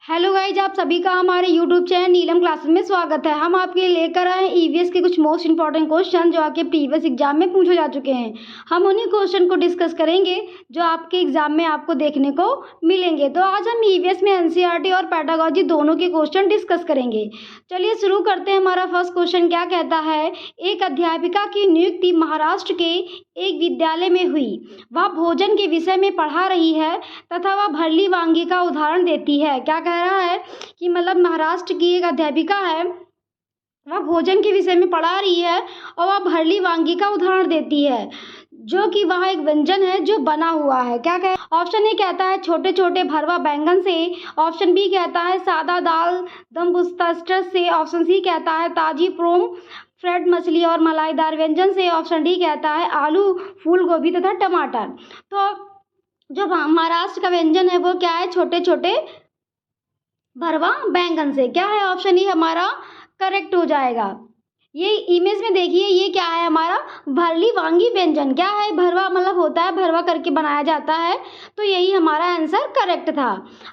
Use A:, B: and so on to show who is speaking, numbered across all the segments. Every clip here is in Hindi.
A: हेलो गाइज, आप सभी का हमारे यूट्यूब चैनल नीलम क्लासेस में स्वागत है। हम आपके लिए लेकर आए हैं ईवीएस के कुछ मोस्ट इंपॉर्टेंट क्वेश्चन जो आपके प्रीवियस एग्जाम में पूछे जा चुके हैं। हम उन्हीं क्वेश्चन को डिस्कस करेंगे जो आपके एग्जाम में आपको देखने को मिलेंगे। तो आज हम ईवीएस में एनसीईआरटी और पेडागोजी दोनों के क्वेश्चन डिस्कस करेंगे। चलिए शुरू करते हैं। हमारा फर्स्ट क्वेश्चन क्या कहता है, एक अध्यापिका की नियुक्ति महाराष्ट्र के एक विद्यालय में हुई। वह भोजन के विषय में पढ़ा रही है तथा वह भरली वांगी का उदाहरण देती है। क्या कह रहा है कि मतलब महाराष्ट्र की एक अध्यापिका है, वह भोजन के विषय में पढ़ा रही है और वह भरली वांगी का उदाहरण देती है, जो कि वह एक व्यंजन है जो बना हुआ है। क्या कह ऑप्शन ए कहता है छोटे छोटे भरवा बैंगन से, ऑप्शन बी कहता है सादा दाल दम बुस्ता से, ऑप्शन सी कहता है ताजी प्रोम फ्रेड मछली और मलाईदार व्यंजन से, ऑप्शन डी कहता है आलू फूल गोभी तथा टमाटर। तो जो महाराष्ट्र का व्यंजन है वो क्या है, छोटे छोटे भरवा बैंगन से। क्या है, ऑप्शन ई हमारा करेक्ट हो जाएगा। ये इमेज में देखिए, ये क्या है हमारा भरली वांगी व्यंजन। क्या है, भरवा मतलब होता है, भरवा करके बनाया जाता है, तो यही हमारा आंसर करेक्ट था।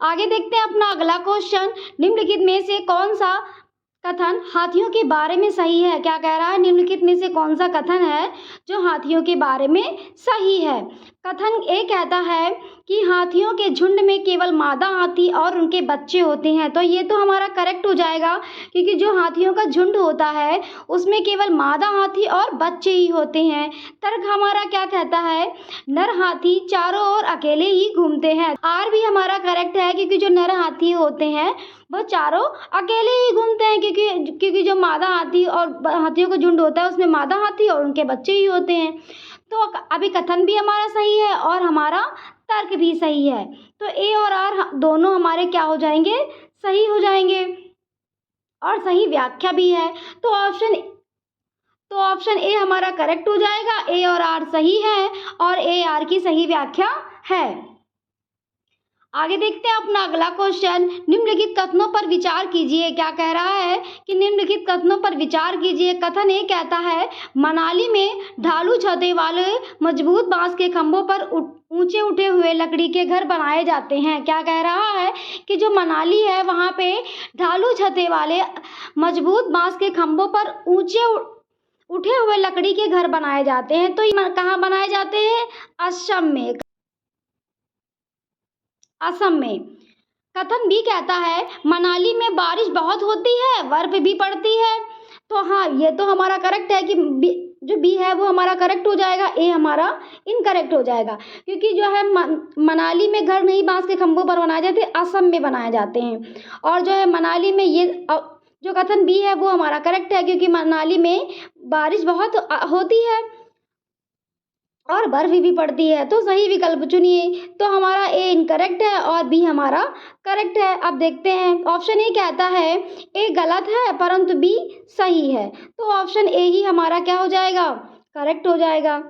A: आगे देखते हैं अपना अगला क्वेश्चन, निम्नलिखित में से कौन सा कथन हाथियों के बारे में सही है। क्या कह रहा है, निम्नलिखित में से कौन सा कथन है जो हाथियों के बारे में सही है। कथन ए कहता है कि हाथियों के झुंड में केवल मादा हाथी और उनके बच्चे होते हैं। तो ये तो हमारा करेक्ट हो जाएगा, क्योंकि जो हाथियों का झुंड होता है उसमें केवल मादा हाथी और बच्चे ही होते हैं। तर्क हमारा क्या कहता है, नर हाथी चारों ओर अकेले ही घूमते हैं। आर भी हमारा करेक्ट है, क्योंकि जो नर हाथी होते हैं वो चारों अकेले ही घूमते हैं, क्योंकि जो मादा हाथी और हाथियों का झुंड होता है उसमें मादा हाथी और उनके बच्चे ही होते हैं। तो अभी कथन भी हमारा सही है और हमारा तर्क भी सही है। तो ए और आर दोनों हमारे क्या हो जाएंगे, सही हो जाएंगे, और सही व्याख्या भी है। तो ऑप्शन ए हमारा करेक्ट हो जाएगा। ए और आर सही है और ए आर की सही व्याख्या है। आगे देखते हैं अपना अगला क्वेश्चन, निम्नलिखित कथनों पर विचार कीजिए। क्या कह रहा है कि निम्नलिखित कथनों पर विचार कीजिए। कथन ए कहता है मनाली में ढालू छतें वाले मजबूत बांस के खंभों पर ऊंचे उठे हुए लकड़ी के घर बनाए जाते हैं। क्या कह रहा है कि जो मनाली है वहाँ पे ढालू छतें वाले मजबूत बांस के खंभों पर ऊंचे उठे हुए लकड़ी के घर बनाए जाते हैं। तो ये कहाँ बनाए जाते हैं, असम में। कथन बी कहता है मनाली में बारिश बहुत होती है, बर्फ भी पड़ती है। तो हाँ, ये तो हमारा करेक्ट है कि जो बी है वो हमारा करेक्ट हो जाएगा। ए हमारा इनकरेक्ट हो जाएगा, क्योंकि जो है मनाली में घर नहीं बांस के खंभों पर बनाए जाते, असम में बनाए जाते हैं। और जो है मनाली में ये जो कथन बी है वो हमारा करेक्ट है, क्योंकि मनाली में बारिश बहुत होती है और बर्फ भी पड़ती है। तो सही विकल्प चुनिए। तो हमारा ए इनकरेक्ट है और बी हमारा करेक्ट है। अब देखते हैं, ऑप्शन ए कहता है ए गलत है परंतु बी सही है। तो ऑप्शन ए ही हमारा क्या हो जाएगा, करेक्ट हो जाएगा।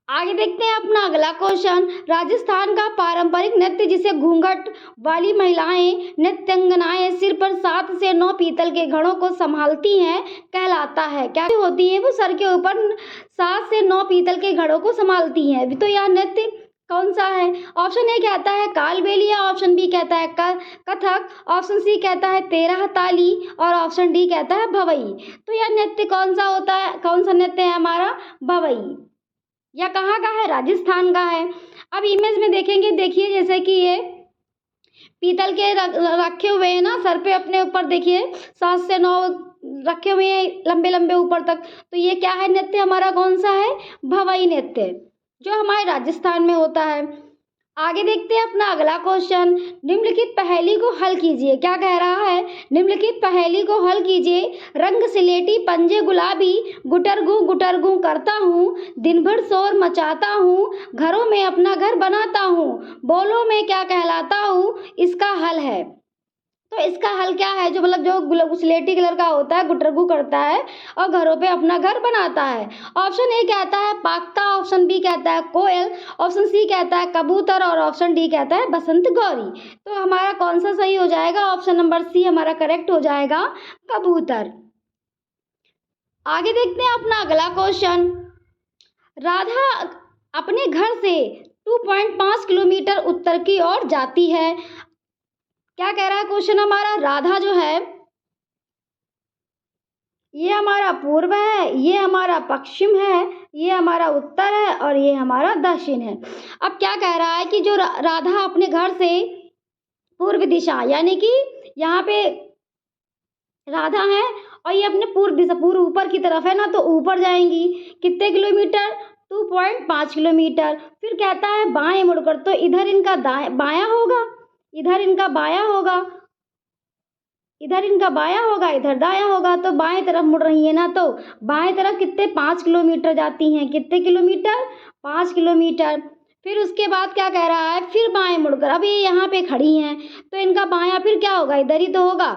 A: आगे देखते हैं अपना अगला क्वेश्चन, राजस्थान का पारंपरिक नृत्य जिसे घूंघट वाली महिलाएं नृत्यांगनाएं सिर पर 7 से 9 पीतल के घड़ों को संभालती हैं कहलाता है। क्या होती है वो, सर के ऊपर 7 से 9 पीतल के घड़ों को संभालती हैं। तो यह नृत्य कौन सा है। ऑप्शन ए कहता है कालबेलिया, ऑप्शन बी कहता है कथक, ऑप्शन सी कहता है 13 ताली और ऑप्शन डी कहता है भवई। तो यह नृत्य कौन सा होता है, कौन सा नृत्य है हमारा, भवई। या कहाँ का है, राजस्थान का है। अब इमेज में देखेंगे, देखिए जैसे कि ये पीतल के रखे हुए हैं ना सर पे अपने ऊपर, देखिए 7 से 9 रखे हुए हैं लंबे लंबे ऊपर तक। तो ये क्या है, नृत्य हमारा कौन सा है, भवई नृत्य, जो हमारे राजस्थान में होता है। आगे देखते हैं अपना अगला क्वेश्चन, निम्नलिखित पहेली को हल कीजिए। क्या कह रहा है, निम्नलिखित पहेली को हल कीजिए। रंग सिलेटी पंजे गुलाबी, गुटरगू करता हूँ, दिन भर शोर मचाता हूँ, घरों में अपना घर बनाता हूँ, बोलो मैं क्या कहलाता हूँ, इसका हल है। तो इसका हल क्या है, जो मतलब जो स्लेटी कलर का होता है, गुटरगू करता है और घरों पे अपना घर बनाता है। ऑप्शन ए कहता है पाक्का, ऑप्शन बी कहता है कोयल, ऑप्शन सी कहता है कबूतर और ऑप्शन डी कहता है बसंत गौरी। तो हमारा कौन सा सही हो जाएगा, ऑप्शन नंबर सी हमारा करेक्ट हो जाएगा, कबूतर। आगे देखते हैं अपना अगला क्वेश्चन, राधा अपने घर से 2.5 किलोमीटर उत्तर की ओर जाती है। क्या कह रहा है क्वेश्चन हमारा, राधा जो है ये हमारा पूर्व है, ये हमारा पश्चिम है, ये हमारा उत्तर है और ये हमारा दक्षिण है। अब क्या कह रहा है कि जो राधा अपने घर से पूर्व दिशा, यानी कि यहाँ पे राधा है और ये अपने पूर्व दिशा, पूर्व ऊपर की तरफ है ना, तो ऊपर जाएंगी कितने किलोमीटर, 2.5 किलोमीटर। फिर कहता है बाएं मुड़कर, तो इधर इनका बायां होगा, इधर इनका बायां होगा, इधर इनका बायां होगा, इधर दायां होगा, तो बाएं तरफ मुड़ रही है ना, तो बाएं तरफ कितने 5 किलोमीटर जाती हैं, कितने किलोमीटर, 5 किलोमीटर। फिर उसके बाद क्या कह रहा है, फिर बाएं मुड़कर, अब ये यहाँ पे खड़ी हैं तो इनका बायां फिर क्या होगा, इधर ही तो होगा,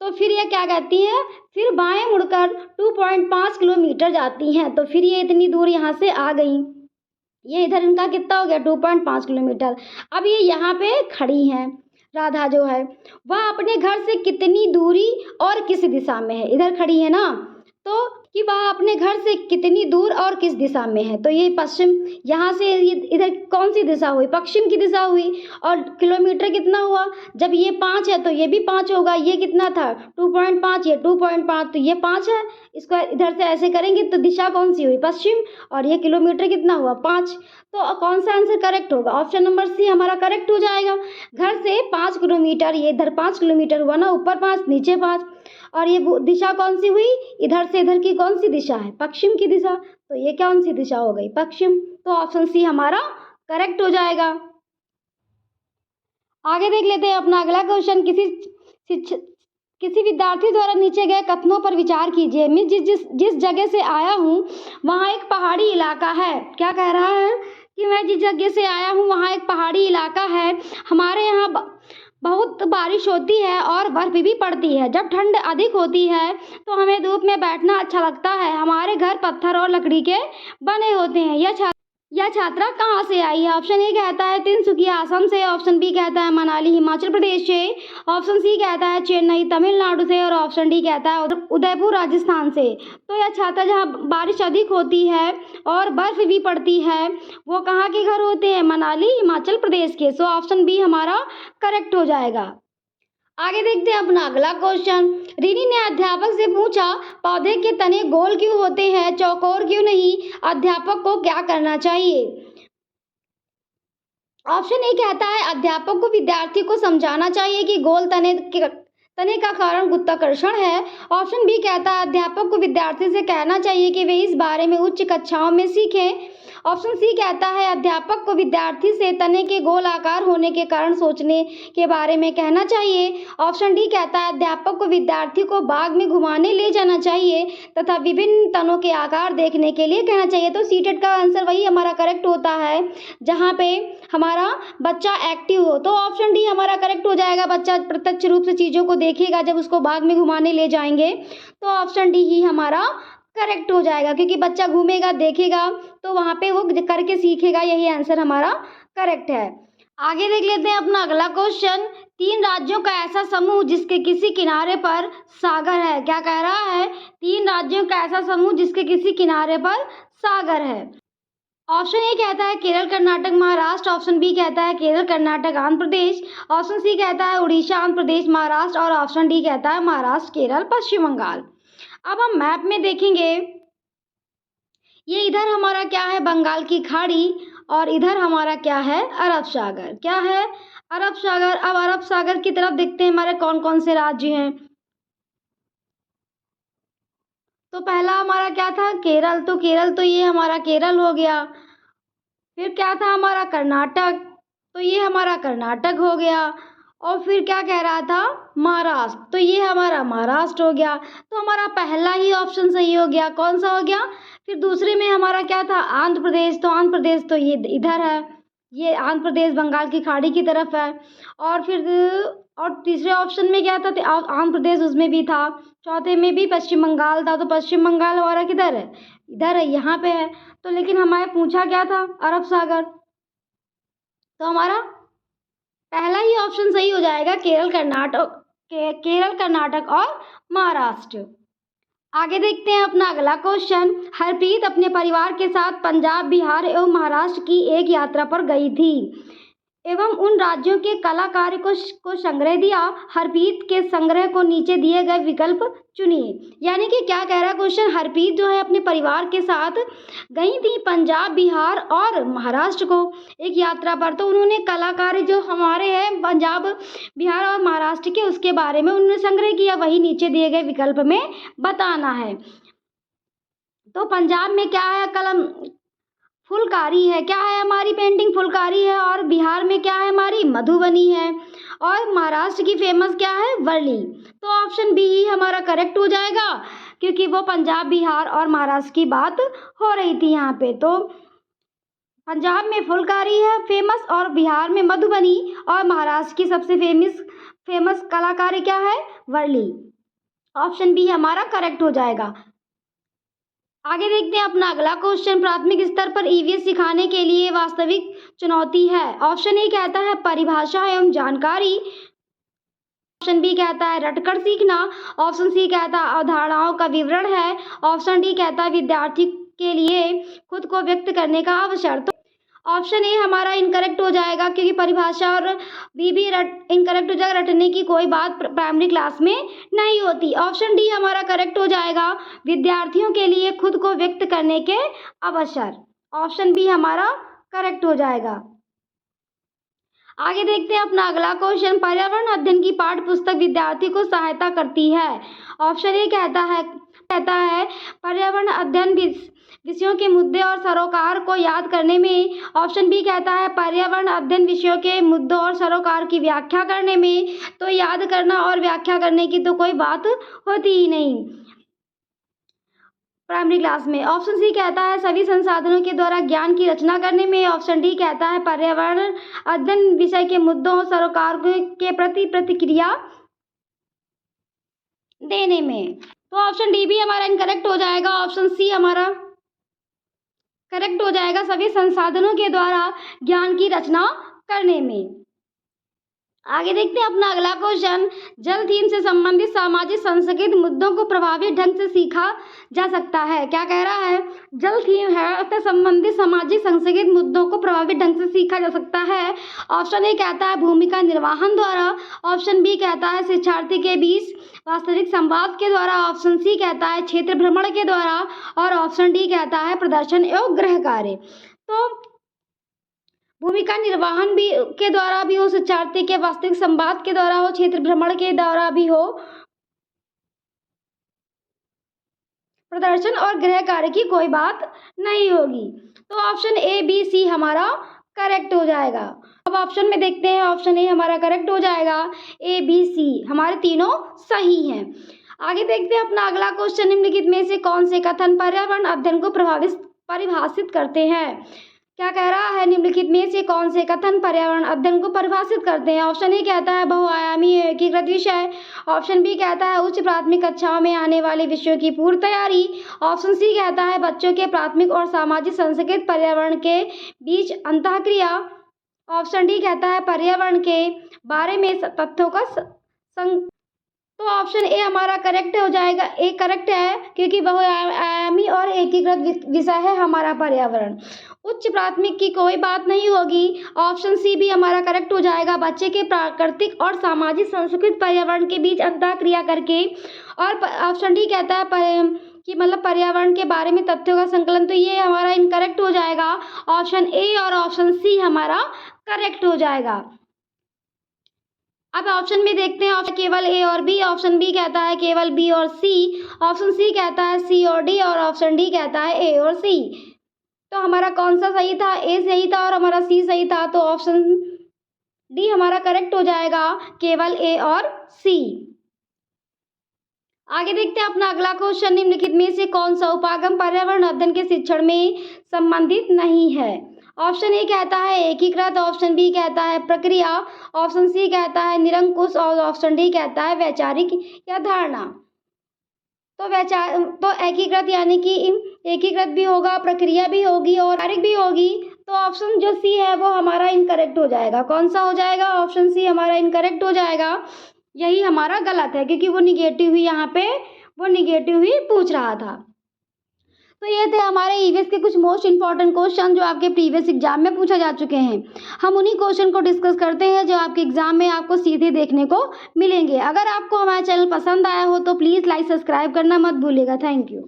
A: तो फिर ये क्या कहती हैं, फिर बाएं मुड़कर 2.5 किलोमीटर जाती हैं, तो फिर ये इतनी दूर यहाँ से आ गई, ये इधर इनका कितना हो गया 2.5 किलोमीटर। अब ये यहाँ पे खड़ी हैं, राधा जो है वह अपने घर से कितनी दूरी और किस दिशा में है, इधर खड़ी है ना, तो कि वह अपने घर से कितनी दूर और किस दिशा में है, तो ये पश्चिम, यहाँ से ये इधर कौन सी दिशा हुई, पश्चिम की दिशा हुई, और किलोमीटर कितना हुआ, जब ये 5 है तो ये भी 5 होगा, ये कितना था 2.5, ये 2.5, तो ये 5 है, इसको इधर से ऐसे करेंगे तो दिशा कौन सी हुई, पश्चिम, और ये किलोमीटर कितना हुआ 5, तो कौन सा आंसर करेक्ट होगा, ऑप्शन नंबर सी हमारा करेक्ट हो जाएगा। घर से 5 किलोमीटर, ये इधर 5 किलोमीटर हुआ ना, ऊपर 5 नीचे 5, और ये दिशा कौन सी हुई, इधर से इधर की कौन सी दिशा है, पश्चिम की दिशा, तो ये कौन सी दिशा हो गई, पश्चिम, तो ऑप्शन सी हमारा करेक्ट हो जाएगा। आगे देख लेते हैं अपना अगला क्वेश्चन, किसी विद्यार्थी द्वारा नीचे गए कथनों पर विचार कीजिए। मैं जिस जगह से आया हूँ वहाँ एक पहाड़ी इलाका है, क्या कह रहा है कि मैं जिस जगह से आया हूँ वहाँ एक पहाड़ी इलाका है, हमारे यहाँ बहुत बारिश होती है और बर्फ भी पड़ती है, जब ठंड अधिक होती है तो हमें धूप में बैठना अच्छा लगता है, हमारे घर पत्थर और लकड़ी के बने होते हैं। यह छात्रा कहाँ से आई है, ऑप्शन ए कहता है तिनसुकिया असम से, ऑप्शन बी कहता है मनाली हिमाचल प्रदेश से, ऑप्शन सी कहता है चेन्नई तमिलनाडु से, और ऑप्शन डी कहता है उदयपुर राजस्थान से। तो यह छात्रा जहाँ बारिश अधिक होती है और बर्फ भी पड़ती है वो कहाँ के घर होते हैं, मनाली हिमाचल प्रदेश के, सो ऑप्शन बी हमारा करेक्ट हो जाएगा। आगे देखते हैं अपना अगला क्वेश्चन। रीनी ने अध्यापक से पूछा पौधे के तने गोल क्यों होते हैं, चौकोर क्यों नहीं, अध्यापक को क्या करना चाहिए। ऑप्शन ए कहता है अध्यापक को विद्यार्थी को समझाना चाहिए कि गोल तने का कारण गुरुत्वाकर्षण है। ऑप्शन बी कहता है अध्यापक को विद्यार्थी से कहना चाहिए कि वे इस बारे में उच्च कक्षाओं में सीखें। ऑप्शन सी कहता है अध्यापक को विद्यार्थी से तने के गोल आकार होने के कारण सोचने के बारे में कहना चाहिए। ऑप्शन डी कहता है अध्यापक को विद्यार्थी को बाग में घुमाने ले जाना चाहिए तथा विभिन्न तनों के आकार देखने के लिए कहना चाहिए। तो सीटेट का आंसर वही हमारा करेक्ट होता है जहाँ पे हमारा बच्चा एक्टिव हो, तो ऑप्शन डी हमारा करेक्ट हो जाएगा। बच्चा प्रत्यक्ष रूप से चीज़ों को देखेगा जब उसको बाग में घुमाने ले जाएंगे, तो ऑप्शन डी ही हमारा करेक्ट हो जाएगा, क्योंकि बच्चा घूमेगा देखेगा तो वहाँ पे वो करके सीखेगा। यही आंसर हमारा करेक्ट है। आगे देख लेते हैं अपना अगला क्वेश्चन। 3 राज्यों का ऐसा समूह जिसके किसी किनारे पर सागर है, क्या कह रहा है, 3 राज्यों का ऐसा समूह जिसके किसी किनारे पर सागर है। ऑप्शन ए कहता है केरल कर्नाटक महाराष्ट्र, ऑप्शन बी कहता है केरल कर्नाटक आंध्र प्रदेश, ऑप्शन सी कहता है उड़ीसा आंध्र प्रदेश महाराष्ट्र, और ऑप्शन डी कहता है महाराष्ट्र केरल पश्चिम बंगाल। अब हम मैप में देखेंगे, ये इधर हमारा क्या है बंगाल की खाड़ी और इधर हमारा क्या है अरब सागर, क्या है अरब सागर। अब अरब सागर की तरफ देखते हैं हमारे कौन कौन से राज्य हैं। तो पहला हमारा क्या था केरल, तो केरल तो ये हमारा केरल हो गया। फिर क्या था हमारा कर्नाटक, तो ये हमारा कर्नाटक हो गया। और फिर क्या कह रहा था महाराष्ट्र, तो ये हमारा महाराष्ट्र हो गया। तो हमारा पहला ही ऑप्शन सही हो गया। कौन सा हो गया। फिर दूसरे में हमारा क्या था आंध्र प्रदेश, तो आंध्र प्रदेश तो ये इधर है, ये आंध्र प्रदेश बंगाल की खाड़ी की तरफ है। और फिर और तीसरे ऑप्शन में क्या था आंध्र प्रदेश, उसमें भी था। चौथे में भी पश्चिम बंगाल था, तो पश्चिम बंगाल हमारा किधर है, इधर है, यहाँ पे है। तो लेकिन हमारे पूछा क्या था अरब सागर, तो हमारा पहला ही ऑप्शन सही हो जाएगा केरल कर्नाटक और महाराष्ट्र। आगे देखते हैं अपना अगला क्वेश्चन। हरप्रीत अपने परिवार के साथ पंजाब बिहार एवं महाराष्ट्र की एक यात्रा पर गई थी। एवं उन राज्यों के कलाकार को संग्रह दिया। हरप्रीत के संग्रह को नीचे दिए गए विकल्प चुनिए। यानी कि क्या कह रहा है क्वेश्चन, हरप्रीत जो है अपने परिवार के साथ गई थी पंजाब, बिहार और महाराष्ट्र को एक यात्रा पर। तो उन्होंने कलाकार जो हमारे हैं पंजाब, बिहार और महाराष्ट्र के, उसके बारे में उन्होंने संग्रह किया, वही नीचे दिए गए विकल्प में बताना है। तो पंजाब में क्या है, कलम फुलकारी है, क्या है हमारी पेंटिंग फुलकारी है। और बिहार में क्या है हमारी, मधुबनी है। और महाराष्ट्र की फेमस क्या है, वर्ली। तो ऑप्शन बी ही हमारा करेक्ट हो जाएगा, क्योंकि वो पंजाब, बिहार और महाराष्ट्र की बात हो रही थी यहाँ पे। तो पंजाब में फुलकारी है फेमस, और बिहार में मधुबनी, और महाराष्ट्र की सबसे फेमस कलाकारी क्या है, वर्ली। ऑप्शन बी हमारा करेक्ट हो जाएगा। आगे देखते हैं अपना अगला क्वेश्चन, प्राथमिक स्तर पर ईवीएस सिखाने के लिए वास्तविक चुनौती है। ऑप्शन ए कहता है परिभाषा एवं जानकारी। ऑप्शन बी कहता है रटकर सीखना। ऑप्शन सी कहता है अवधारणाओं का विवरण है। ऑप्शन डी कहता है विद्यार्थी के लिए खुद को व्यक्त करने का अवसर। तो ऑप्शन ए हमारा इनकरेक्ट हो जाएगा, क्योंकि परिभाषा और बी भी इनकरेक्ट हो जाएगा। रटने की कोई बात प्राइमरी क्लास में नहीं होती। ऑप्शन डी हमारा करेक्ट हो जाएगा, विद्यार्थियों के लिए खुद को व्यक्त करने के अवसर। ऑप्शन बी हमारा करेक्ट हो जाएगा। आगे देखते हैं अपना अगला क्वेश्चन, पर्यावरण अध्ययन की पाठ्य पुस्तक विद्यार्थी को सहायता करती है। ऑप्शन ए कहता है पर्यावरण अध्ययन विषयों के मुद्दे और सरोकार को याद करने में। ऑप्शन बी कहता है पर्यावरण अध्ययन विषयों के मुद्दों और सरोकार की व्याख्या करने में। तो याद करना और व्याख्या करने की तो कोई बात होती ही नहीं प्राइमरी क्लास में। ऑप्शन सी कहता है सभी संसाधनों के द्वारा ज्ञान की रचना करने में। ऑप्शन डी कहता है पर्यावरण अध्ययन विषय के मुद्दों और सरोकार के प्रति प्रतिक्रिया देने में। तो ऑप्शन डी भी हमारा इनकरेक्ट हो जाएगा। ऑप्शन सी हमारा करेक्ट हो जाएगा, सभी संसाधनों के द्वारा ज्ञान की रचना करने में। आगे देखते हैं अपना अगला क्वेश्चन, जल थीम से संबंधित सामाजिक सांस्कृतिक मुद्दों को प्रभावी ढंग से सीखा जा सकता है। क्या कह रहा है, जल थीम है उससे संबंधित सामाजिक सांस्कृतिक मुद्दों को प्रभावी ढंग से सीखा जा सकता है। ऑप्शन ए कहता है भूमिका निर्वाहन द्वारा। ऑप्शन बी कहता है शिक्षार्थी के बीच वास्तविक संवाद के द्वारा। ऑप्शन सी कहता है क्षेत्र भ्रमण के द्वारा। और ऑप्शन डी कहता है प्रदर्शन एवं गृह कार्य। तो भूमिका निर्वाहन भी के द्वारा भी हो, शिक्षार्थी के वास्तविक संवाद के द्वारा हो, क्षेत्र भ्रमण के द्वारा भी हो, प्रदर्शन और गृह कार्य की कोई बात नहीं होगी। तो ऑप्शन ए बी सी हमारा करेक्ट हो जाएगा। अब ऑप्शन में देखते हैं, ऑप्शन ए हमारा करेक्ट हो जाएगा, ए बी सी हमारे तीनों सही हैं। आगे देखते हैं अपना अगला क्वेश्चन, निम्नलिखित में से कौन से कथन पर्यावरण अध्ययन को परिभाषित करते हैं। क्या कह रहा है, निम्नलिखित में से कौन से कथन पर्यावरण अध्ययन को परिभाषित करते हैं। ऑप्शन ए कहता है बहुआयामी एकीकृत विषय। ऑप्शन बी कहता है उच्च प्राथमिक कक्षाओं में आने वाले विषयों की पूर्व तैयारी। ऑप्शन सी कहता है बच्चों के प्राथमिक और सामाजिक सांस्कृतिक पर्यावरण के बीच अंतःक्रिया। ऑप्शन डी कहता है पर्यावरण के बारे में तथ्यों का तो ऑप्शन ए हमारा करेक्ट हो जाएगा, ए करेक्ट है, क्योंकि बहुआयामी और एकीकृत विषय है हमारा पर्यावरण। उच्च प्राथमिक की कोई बात नहीं होगी। ऑप्शन सी भी हमारा करेक्ट हो जाएगा, बच्चे के प्राकृतिक और सामाजिक सांस्कृतिक पर्यावरण के बीच अंतःक्रिया करके। और ऑप्शन डी कहता है कि मतलब पर्यावरण के बारे में तथ्यों का संकलन। तो ये हमारा इनकरेक्ट हो जाएगा। ऑप्शन ए और ऑप्शन सी हमारा करेक्ट हो जाएगा। अब ऑप्शन में देखते हैं, ऑप्शन केवल ए और बी। ऑप्शन बी कहता है केवल बी और सी। ऑप्शन सी कहता है सी और डी। और ऑप्शन डी कहता है ए और सी। तो हमारा कौन सा सही था, ए सही था और हमारा सी सही था। तो ऑप्शन डी हमारा करेक्ट हो जाएगा, केवल ए और सी। आगे देखते हैं अपना अगला क्वेश्चन, निम्नलिखित में से कौन सा उपागम पर्यावरण अध्ययन के शिक्षण में संबंधित नहीं है। ऑप्शन ए कहता है एकीकृत। ऑप्शन बी कहता है प्रक्रिया। ऑप्शन सी कहता है निरंकुश। और ऑप्शन डी कहता है वैचारिक या धारणा। तो एकीकृत यानी कि एकीकृत भी होगा, प्रक्रिया भी होगी और वैचारिक भी होगी। तो ऑप्शन जो सी है वो हमारा इनकरेक्ट हो जाएगा। कौन सा हो जाएगा, ऑप्शन सी हमारा इनकरेक्ट हो जाएगा। यही हमारा गलत है, क्योंकि वो निगेटिव ही यहाँ पे वो निगेटिव ही पूछ रहा था। तो ये थे हमारे ईवीएस के कुछ मोस्ट इंपॉर्टेंट क्वेश्चन जो आपके प्रीवियस एग्जाम में पूछा जा चुके हैं। हम उन्हीं क्वेश्चन को डिस्कस करते हैं जो आपके एग्जाम में आपको सीधे देखने को मिलेंगे। अगर आपको हमारा चैनल पसंद आया हो तो प्लीज़ लाइक सब्सक्राइब करना मत भूलिएगा। Thank you.